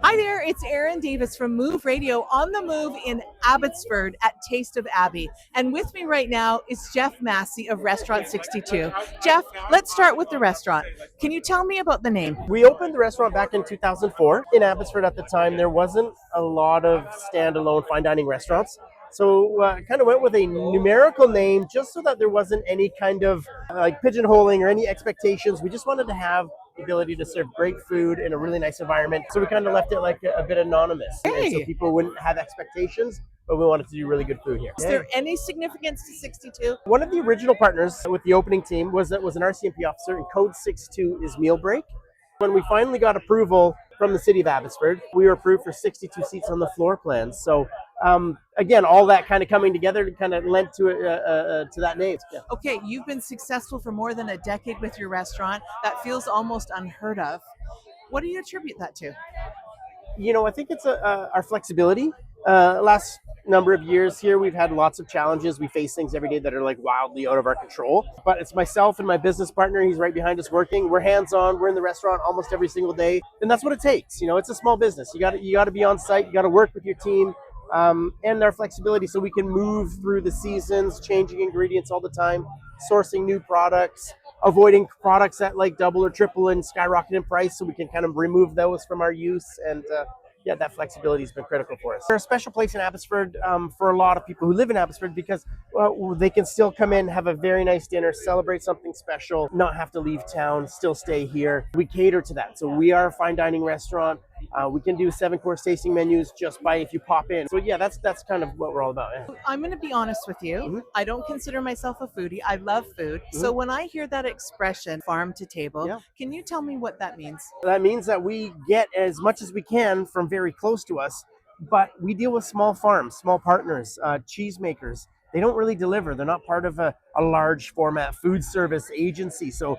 Hi there, it's Erin Davis from Move Radio on the move in Abbotsford at Taste of Abbey. And with me right now is Chef Massey of Restaurant 62. Jeff, let's start with the restaurant. Can you tell me about the name? We opened the restaurant back in 2004 in Abbotsford. At the time, there wasn't a lot of standalone fine dining restaurants. So kind of went with a numerical name just so that there wasn't any kind of like pigeonholing or any expectations. We just wanted to have the ability to serve great food in a really nice environment. So we kind of left it like a bit anonymous. And so Hey, people wouldn't have expectations, but we wanted to do really good food here. is there any significance to 62? One of the original partners with the opening team was an RCMP officer, and code 62 is meal break. When we finally got approval from the city of Abbotsford, we were approved for 62 seats on the floor plan. So again, all that kind of coming together kind of lent to that name. Yeah. Okay, you've been successful for more than a decade with your restaurant. That feels almost unheard of. What do you attribute that to? I think it's our flexibility. Last number of years here, we've had lots of challenges. We face things every day that are like wildly out of our control. But it's myself and my business partner. He's right behind us working. We're hands-on. We're in the restaurant almost every single day, and that's what it takes. It's a small business. You got to be on site. You got to work with your team. And our flexibility so we can move through the seasons, changing ingredients all the time, sourcing new products, avoiding products that like double or triple and skyrocket in price so we can kind of remove those from our use. And yeah, that flexibility has been critical for us. We're a special place in Abbotsford for a lot of people who live in Abbotsford because they can still come in, have a very nice dinner, celebrate something special, not have to leave town, still stay here. We cater to that. So we are a fine dining restaurant. We can do 7-course tasting menus just by if you pop in. So yeah, that's kind of what we're all about. Yeah. I'm going to be honest with you. I don't consider myself a foodie. I love food. So when I hear that expression, farm to table, Yeah. can you tell me what that means? That means that we get as much as we can from very close to us, but we deal with small farms, small partners, cheesemakers. They don't really deliver. They're not part of a large format food service agency. So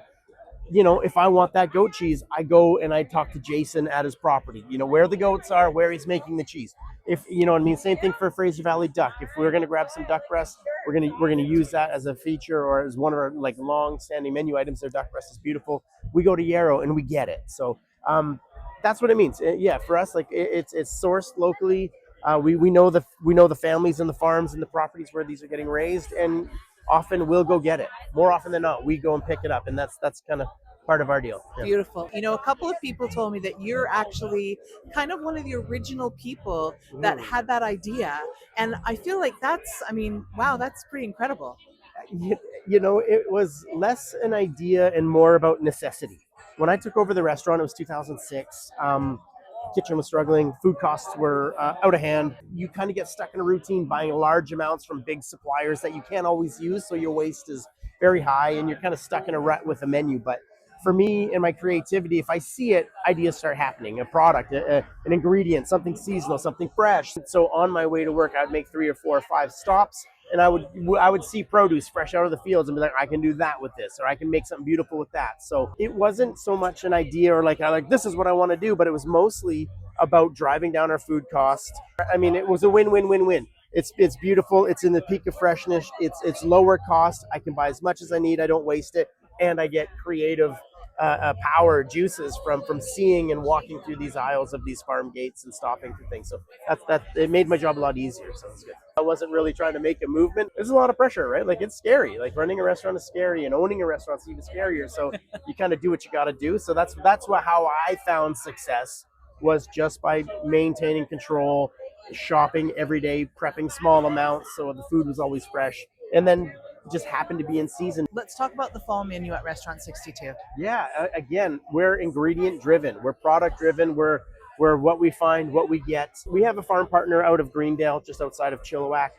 if I want that goat cheese, I go and I talk to Jason at his property, where the goats are, where he's making the cheese. If you know what I mean, same thing for Fraser Valley duck. If we're going to grab some duck breast, we're going to use that as a feature or as one of our like long standing menu items. Their duck breast is beautiful. We go to Yarrow and we get it. So that's what it means. Yeah, for us, like it's sourced locally. We know the families and the farms and the properties where these are getting raised, and often we'll go get it. More often than not, we go and pick it up, and that's kind of part of our deal. Yeah. Beautiful. A couple of people told me that you're actually kind of one of the original people that had that idea. And I feel like wow, that's pretty incredible. It was less an idea and more about necessity. When I took over the restaurant, it was 2006. Kitchen was struggling. Food costs were out of hand. You kind of get stuck in a routine buying large amounts from big suppliers that you can't always use. So your waste is very high and you're kind of stuck in a rut with a menu. But for me and my creativity, if I see it, ideas start happening. A product, an ingredient, something seasonal, something fresh. So on my way to work, I'd make 3 or 4 or 5 stops, and I would see produce fresh out of the fields and be like, I can do that with this, or I can make something beautiful with that. So it wasn't so much an idea or like this is what I want to do, but it was mostly about driving down our food costs. I mean, it was a win-win-win-win. It's beautiful. It's in the peak of freshness. It's lower cost. I can buy as much as I need. I don't waste it, and I get creative power juices from seeing and walking through these aisles of these farm gates and stopping for things. So that it made my job a lot easier. So it's good. I wasn't really trying to make a movement. There's a lot of pressure, right? Like it's scary. Like running a restaurant is scary, and owning a restaurant is even scarier. So you kind of do what you got to do. So that's how I found success, was just by maintaining control, shopping every day, prepping small amounts so the food was always fresh, and then just happened to be in season. Let's talk about the fall menu at Restaurant 62. Yeah, again, we're ingredient driven. We're product driven. We're what we find, what we get. We have a farm partner out of Greendale, just outside of Chilliwack.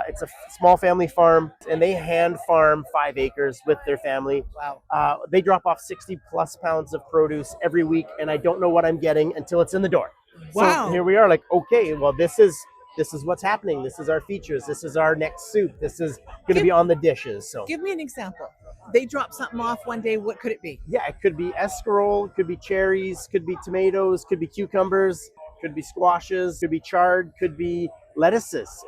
It's a small family farm, and they hand farm 5 acres with their family. Wow. They drop off 60 plus pounds of produce every week, and I don't know what I'm getting until it's in the door. Wow. So here we are, like, okay, well, this is what's happening. This is our features. This is our next soup. This is going to be on the dishes. So Give me an example. They drop something off one day. What could it be? yeah, it could be escarole, could be cherries, could be tomatoes, could be cucumbers, could be squashes, could be chard, could be lettuces,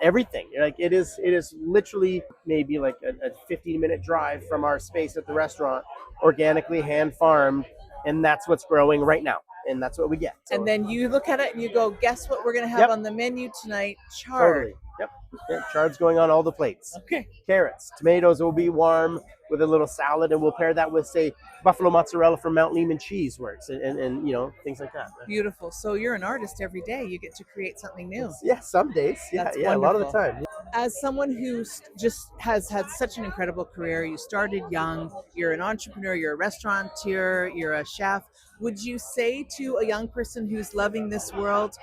everything. Like it is literally maybe like a 15-minute drive from our space at the restaurant, organically hand farmed, and that's what's growing right now. and that's what we get. So, And then you look at it and you go, guess what we're going to have yep, on the menu tonight? Chard. totally. Yep. Yeah, chard's going on all the plates. Okay. Carrots, tomatoes will be warm with a little salad, and we'll pair that with, say, buffalo mozzarella from Mount Lehman cheese works, and things like that. Beautiful. So you're an artist every day. You get to create something new. Yeah, some days. Yeah, That's yeah, a lot of the wonderful. time. As someone who just has had such an incredible career, you started young, you're an entrepreneur, you're a restaurateur, you're a chef. Would you say to a young person who's loving this world,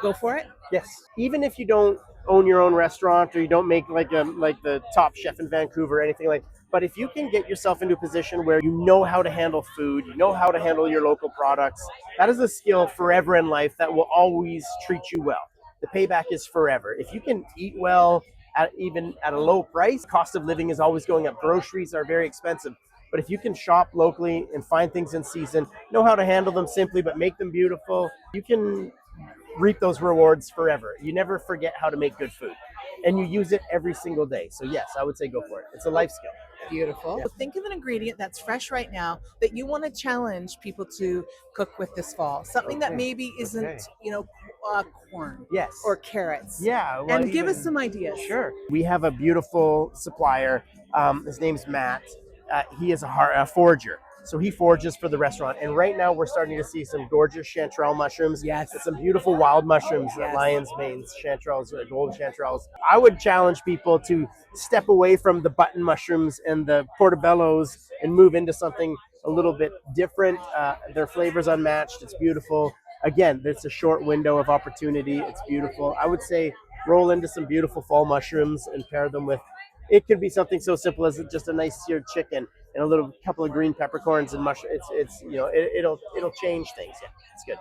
go for it? Yes, even if you don't own your own restaurant or you don't make like the top chef in Vancouver or anything like, but if you can get yourself into a position where you know how to handle food, you know how to handle your local products, that is a skill forever in life that will always treat you well. The payback is forever. If you can eat well even at a low price, cost of living is always going up. Groceries are very expensive. But if you can shop locally and find things in season, know how to handle them simply, but make them beautiful, you can reap those rewards forever. You never forget how to make good food, and you use it every single day. So yes, I would say go for it. It's a life skill. Beautiful. Yeah. Think of an ingredient that's fresh right now that you want to challenge people to cook with this fall. Something that Okay. maybe isn't, Okay. corn Yes. or carrots. Yeah. Well, And give us even- some ideas. Sure. We have a beautiful supplier. His name's Matt. He is a forager. So he forages for the restaurant. And right now we're starting to see some gorgeous chanterelle mushrooms. Yes. And some beautiful wild mushrooms, Yes. lion's manes, chanterelles, golden chanterelles. I would challenge people to step away from the button mushrooms and the portobellos and move into something a little bit different. Their flavor's unmatched. It's beautiful. Again, it's a short window of opportunity. It's beautiful. I would say roll into some beautiful fall mushrooms and pair them with, it could be something so simple as just a nice seared chicken and a little couple of green peppercorns and mushroom. It'll change things. Yeah, it's good.